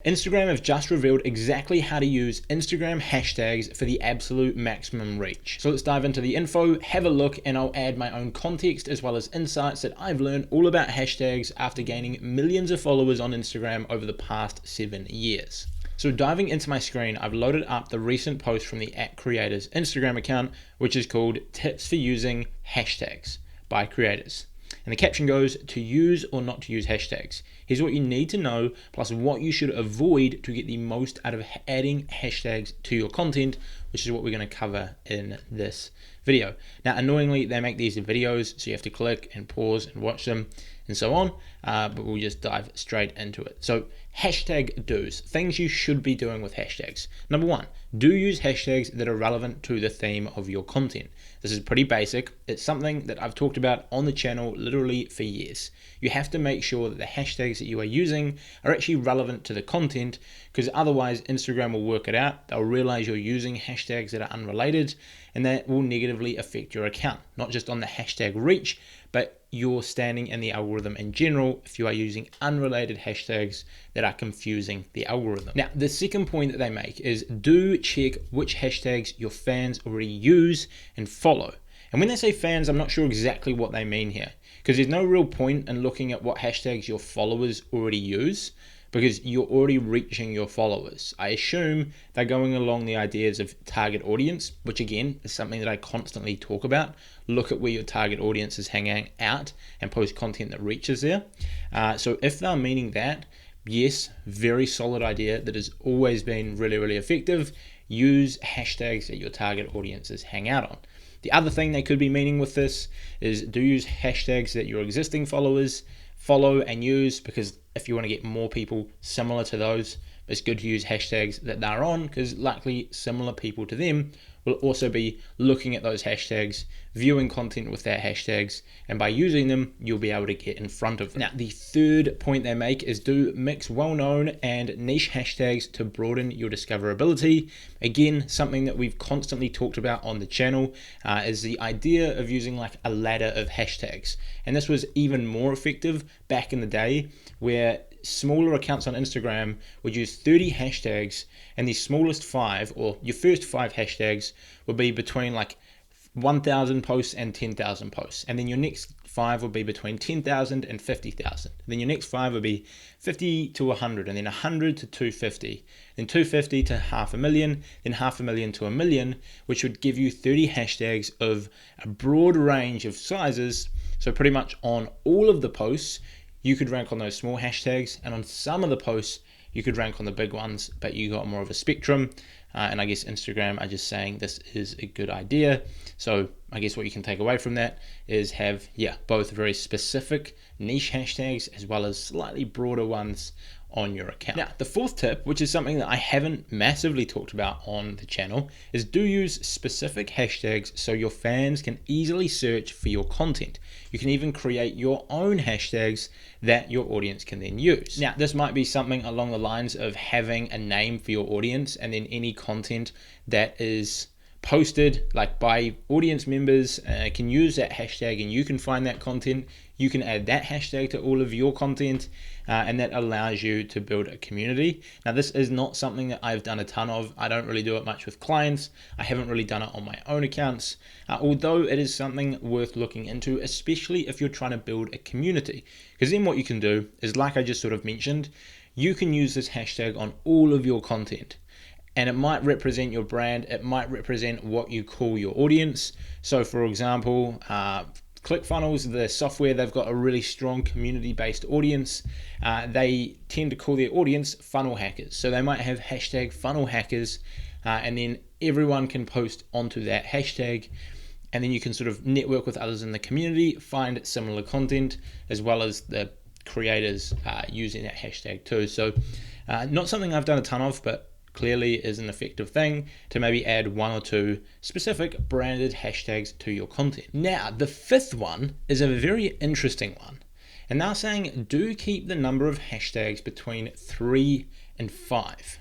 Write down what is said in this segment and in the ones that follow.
Instagram have just revealed exactly how to use Instagram hashtags for the absolute maximum reach. So let's dive into the info, have a look, and I'll add my own context as well as insights that I've learned all about hashtags after gaining millions of followers on Instagram over the past 7 years. So diving into my screen, I've loaded up the recent post from the @creators Instagram account, which is called Tips for Using Hashtags by Creators. And the caption goes, to use or not to use hashtags. Here's what you need to know, plus what you should avoid to get the most out of adding hashtags to your content, which is what we're going to cover in this video. Now, annoyingly, they make these videos, so you have to click and pause and watch them and so on, but we'll just dive straight into it. So hashtag do's, things you should be doing with hashtags. Number one, do use hashtags that are relevant to the theme of your content. This is pretty basic. It's something that I've talked about on the channel literally for years. You have to make sure that the hashtags that you are using are actually relevant to the content, because otherwise Instagram will work it out. They'll realize you're using hashtags that are unrelated, and that will negatively affect your account, not just on the hashtag reach, but your standing in the algorithm in general if you are using unrelated hashtags that are confusing the algorithm. Now, the second point that they make is do check which hashtags your fans already use and follow. And when they say fans, I'm not sure exactly what they mean here, because there's no real point in looking at what hashtags your followers already use, because you're already reaching your followers. I assume they're going along the ideas of target audience, which again is something that I constantly talk about. Look at where your target audience is hanging out and post content that reaches there. So if they're meaning that, yes, very solid idea that has always been really, really effective. Use hashtags that your target audiences hang out on. The other thing they could be meaning with this is do use hashtags that your existing followers follow and use, because if you want to get more people similar to those, it's good to use hashtags that they're on, because likely similar people to them will also be looking at those hashtags, viewing content with their hashtags, and by using them, you'll be able to get in front of them. Now, the third point they make is do mix well-known and niche hashtags to broaden your discoverability. Again, something that we've constantly talked about on the channel is the idea of using like a ladder of hashtags. And this was even more effective back in the day, where smaller accounts on Instagram would use 30 hashtags, and the smallest 5, or your first 5 hashtags, would be between like 1,000 posts and 10,000 posts, and then your next 5 would be between 10,000 and 50,000. Then your next 5 would be 50 to 100, and then 100 to 250, then 250 to 500,000, then 500,000 to 1 million, which would give you 30 hashtags of a broad range of sizes. So pretty much on all of the posts, you could rank on those small hashtags, and on some of the posts, you could rank on the big ones, but you got more of a spectrum. And I guess Instagram are just saying this is a good idea. So I guess what you can take away from that is have, both very specific niche hashtags as well as slightly broader ones on your account. Now, the fourth tip, which is something that I haven't massively talked about on the channel, is do use specific hashtags so your fans can easily search for your content. You can even create your own hashtags that your audience can then use. Now, this might be something along the lines of having a name for your audience, and then any content that is posted like by audience members can use that hashtag, and you can find that content. You can add that hashtag to all of your content, and that allows you to build a community. Now, this is not something that I've done a ton of. I don't really do it much with clients. I haven't really done it on my own accounts, although it is something worth looking into, especially if you're trying to build a community. Because then what you can do is, like I just sort of mentioned, you can use this hashtag on all of your content. And it might represent your brand. It might represent what you call your audience. So for example, ClickFunnels, the software, they've got a really strong community-based audience. They tend to call their audience funnel hackers. So they might have hashtag funnel hackers, and then everyone can post onto that hashtag. And then you can sort of network with others in the community, find similar content, as well as the creators using that hashtag too. So not something I've done a ton of, but clearly is an effective thing to maybe add 1 or 2 specific branded hashtags to your content. Now, the fifth one is a very interesting one. And they're saying do keep the number of hashtags between 3 and 5.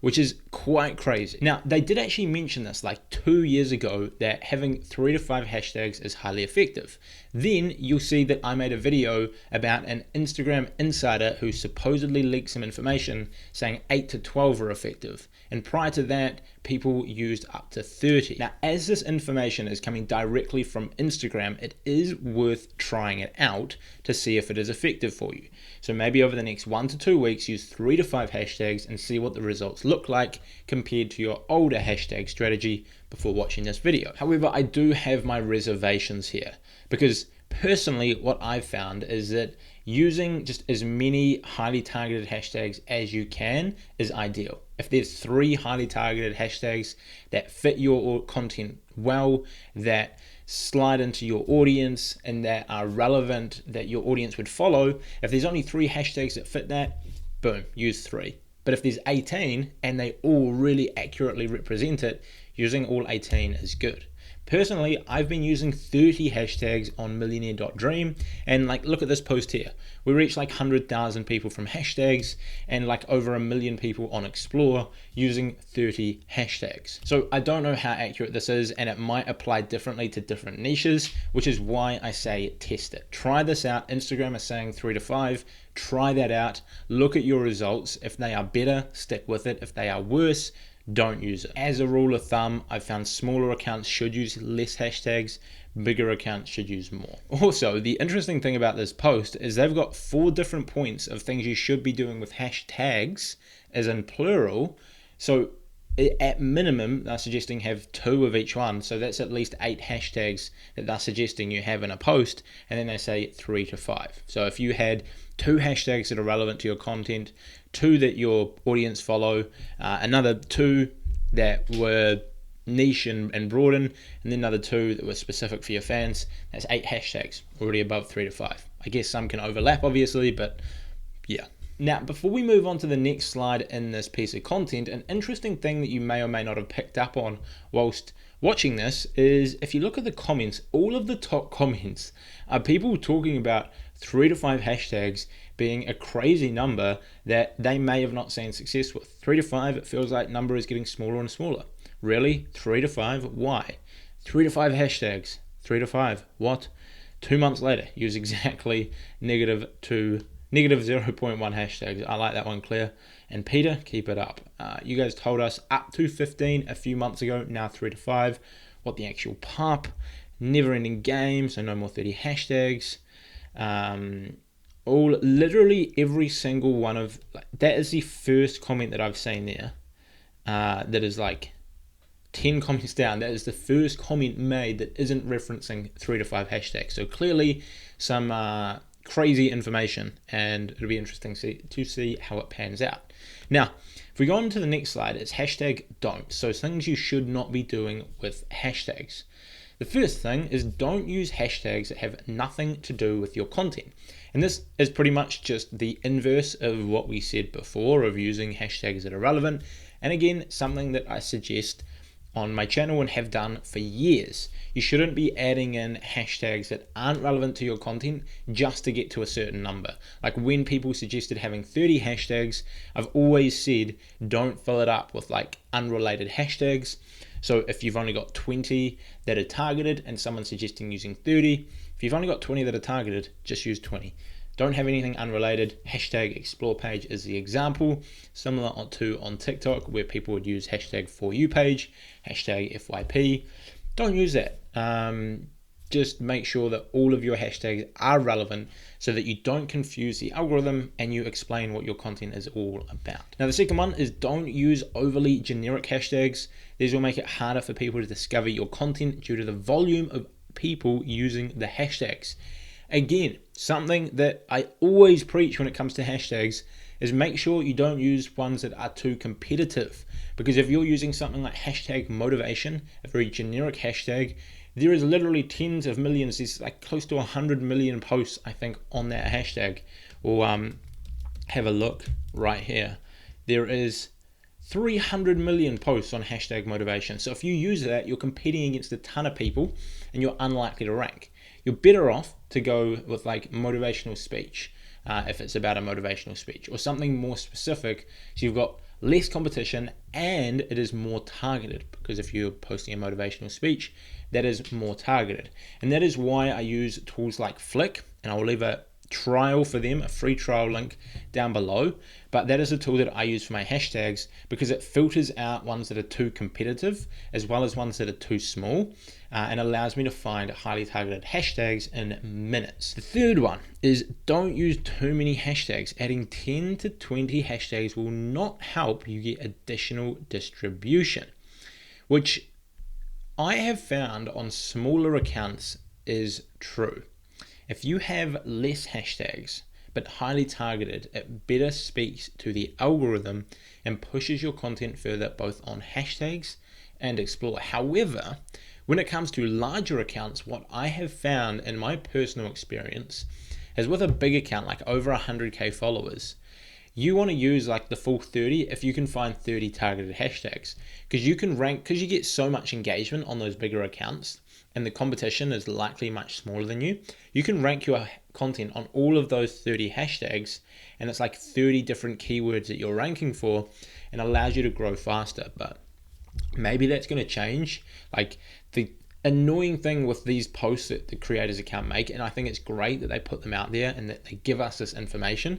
which is quite crazy. Now, they did actually mention this like 2 years ago, that having 3 to 5 hashtags is highly effective. Then you'll see that I made a video about an Instagram insider who supposedly leaked some information saying 8 to 12 are effective. And prior to that, people used up to 30. Now, as this information is coming directly from Instagram, it is worth trying it out to see if it is effective for you. So maybe over the next 1 to 2 weeks, use 3 to 5 hashtags and see what the results look like compared to your older hashtag strategy before watching this video. However, I do have my reservations here, because personally, what I've found is that using just as many highly targeted hashtags as you can is ideal. If there's 3 highly targeted hashtags that fit your content well, that slide into your audience and that are relevant, that your audience would follow, if there's only 3 hashtags that fit that, boom, use 3. But if there's 18 and they all really accurately represent it, using all 18 is good. Personally, I've been using 30 hashtags on millionaire.dream, and like, look at this post here. We reached like 100,000 people from hashtags and like over 1 million people on Explore using 30 hashtags. So I don't know how accurate this is, and it might apply differently to different niches, which is why I say test it. Try this out. Instagram is saying 3 to 5. Try that out. Look at your results. If they are better, stick with it. If they are worse, don't use it. As a rule of thumb, I've found smaller accounts should use less hashtags, bigger accounts should use more. Also, the interesting thing about this post is they've got 4 different points of things you should be doing with hashtags, as in plural. So at minimum, they're suggesting have 2 of each one. So that's at least 8 hashtags that they're suggesting you have in a post. And then they say 3 to 5. So if you had 2 hashtags that are relevant to your content, 2 that your audience follow, another 2 that were niche and broaden, and then another 2 that were specific for your fans, that's 8 hashtags, already above 3 to 5. I guess some can overlap, obviously, but yeah. Now, before we move on to the next slide in this piece of content, an interesting thing that you may or may not have picked up on whilst watching this is, if you look at the comments, all of the top comments are people talking about 3 to 5 hashtags being a crazy number that they may have not seen success with. 3 to 5, it feels like number is getting smaller and smaller. Really? 3 to 5? Why? 3 to 5 hashtags. 3 to 5. What? 2 months later, use exactly negative 0.1 hashtags. I like that one, Claire. And Peter, keep it up. You guys told us up to 15 a few months ago, now 3 to 5. What the actual pup? Never ending game, so no more 30 hashtags. Literally every single one of, that is the first comment that I've seen there. That is like 10 comments down. That is the first comment made that isn't referencing 3 to 5 hashtags. So clearly some crazy information, and it'll be interesting to see how it pans out. Now, if we go on to the next slide, it's hashtag don't. So things you should not be doing with hashtags. The first thing is, don't use hashtags that have nothing to do with your content. And this is pretty much just the inverse of what we said before of using hashtags that are relevant. And again, something that I suggest on my channel and have done for years. You shouldn't be adding in hashtags that aren't relevant to your content just to get to a certain number. Like when people suggested having 30 hashtags, I've always said don't fill it up with like unrelated hashtags. So if you've only got 20 that are targeted and someone's suggesting using 30, if you've only got 20 that are targeted, just use 20. Don't have anything unrelated. Hashtag explore page is the example, similar to on TikTok where people would use hashtag for you page, hashtag FYP. Don't use that. Just make sure that all of your hashtags are relevant so that you don't confuse the algorithm and you explain what your content is all about. Now, the second one is don't use overly generic hashtags. These will make it harder for people to discover your content due to the volume of people using the hashtags. Again, something that I always preach when it comes to hashtags is make sure you don't use ones that are too competitive. Because if you're using something like hashtag motivation, a very generic hashtag, there is literally tens of millions, there's like close to 100 million posts, I think, on that hashtag. We'll have a look right here. There is 300 million posts on hashtag motivation. So if you use that, you're competing against a ton of people and you're unlikely to rank. You're better off to go with like motivational speech if it's about a motivational speech, or something more specific. So you've got less competition, and it is more targeted, because if you're posting a motivational speech, that is more targeted. And that is why I use tools like Flick, and I'll leave a trial for them, a free trial link down below. But that is a tool that I use for my hashtags because it filters out ones that are too competitive as well as ones that are too small, and allows me to find highly targeted hashtags in minutes. The third one is don't use too many hashtags. Adding 10 to 20 hashtags will not help you get additional distribution, which I have found on smaller accounts is true. If you have less hashtags but highly targeted, it better speaks to the algorithm and pushes your content further both on hashtags and Explore. However, when it comes to larger accounts, what I have found in my personal experience is with a big account like over 100k followers, you want to use like the full 30 if you can find 30 targeted hashtags, because you can rank, because you get so much engagement on those bigger accounts and the competition is likely much smaller than you. You can rank your content on all of those 30 hashtags, and it's like 30 different keywords that you're ranking for, and allows you to grow faster. But maybe that's going to change. Like, the annoying thing with these posts that the creators account make, and I think it's great that they put them out there and that they give us this information,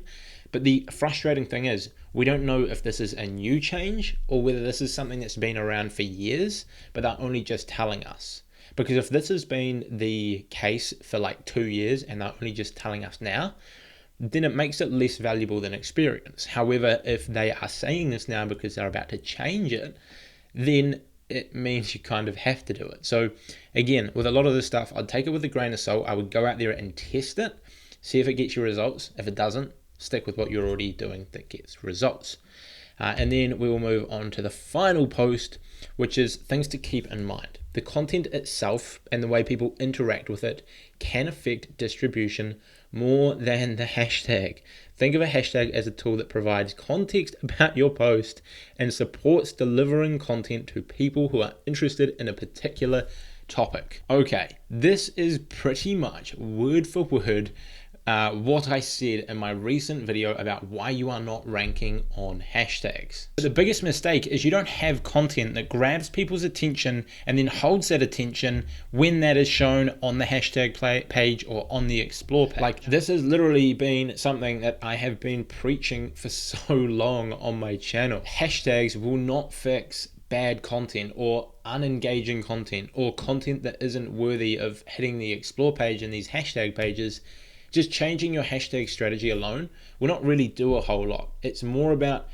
but the frustrating thing is we don't know if this is a new change or whether this is something that's been around for years but they're only just telling us. Because if this has been the case for like 2 years and they're only just telling us now, then it makes it less valuable than experience. However, if they are saying this now because they're about to change it, then it means you kind of have to do it. So again, with a lot of this stuff, I'd take it with a grain of salt. I would go out there and test it, see if it gets you results. If it doesn't, stick with what you're already doing that gets results. And then we will move on to the final post, which is things to keep in mind. The content itself and the way people interact with it can affect distribution more than the hashtag. Think of a hashtag as a tool that provides context about your post and supports delivering content to people who are interested in a particular topic. Okay, this is pretty much word for word what I said in my recent video about why you are not ranking on hashtags. But the biggest mistake is you don't have content that grabs people's attention and then holds that attention when that is shown on the hashtag page or on the Explore page. Like, this has literally been something that I have been preaching for so long on my channel. Hashtags will not fix bad content or unengaging content or content that isn't worthy of hitting the Explore page and these hashtag pages. Just changing your hashtag strategy alone will not really do a whole lot. It's more about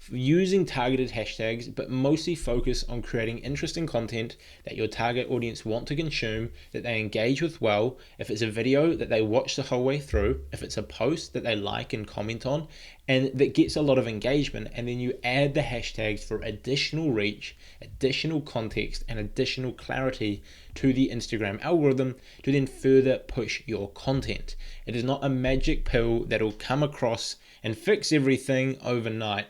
using targeted hashtags, but mostly focus on creating interesting content that your target audience want to consume, that they engage with well. If it's a video that they watch the whole way through, if it's a post that they like and comment on, and that gets a lot of engagement, and then you add the hashtags for additional reach, additional context, and additional clarity to the Instagram algorithm to then further push your content. It is not a magic pill that'll come across and fix everything overnight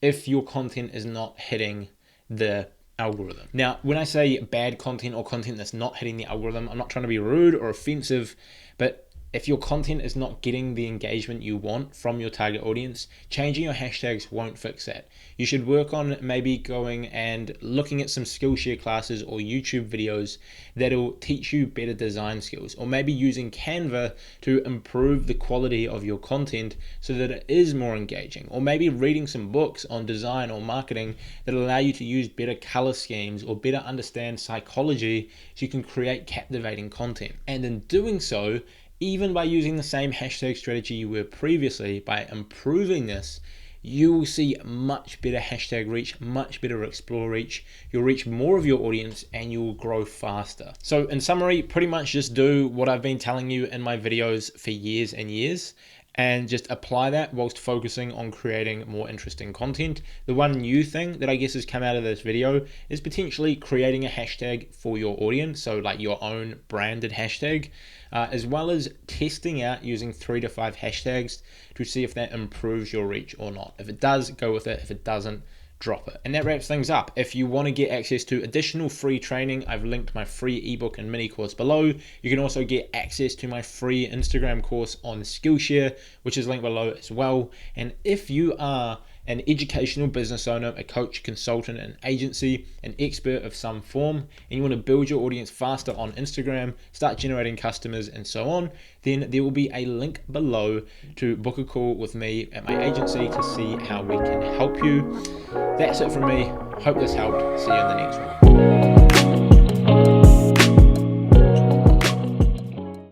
if your content is not hitting the algorithm. Now, when I say bad content or content that's not hitting the algorithm, I'm not trying to be rude or offensive, but if your content is not getting the engagement you want from your target audience, changing your hashtags won't fix that. You should work on maybe going and looking at some Skillshare classes or YouTube videos that'll teach you better design skills, or maybe using Canva to improve the quality of your content so that it is more engaging, or maybe reading some books on design or marketing that allow you to use better color schemes or better understand psychology so you can create captivating content. And in doing so, even by using the same hashtag strategy you were previously, by improving this, you will see much better hashtag reach, much better Explore reach. You'll reach more of your audience and you will grow faster. So in summary, pretty much just do what I've been telling you in my videos for years and years, and just apply that whilst focusing on creating more interesting content. The one new thing that I guess has come out of this video is potentially creating a hashtag for your audience, so like your own branded hashtag, as well as testing out using 3 to 5 hashtags to see if that improves your reach or not. If it does, go with it. If it doesn't, drop it. And that wraps things up. If you want to get access to additional free training, I've linked my free ebook and mini course below. You can also get access to my free Instagram course on Skillshare, which is linked below as well. And if you are an educational business owner, a coach, consultant, an agency, an expert of some form, and you want to build your audience faster on Instagram, start generating customers and so on, then there will be a link below to book a call with me at my agency to see how we can help you. That's it from me. Hope this helped. See you in the next one.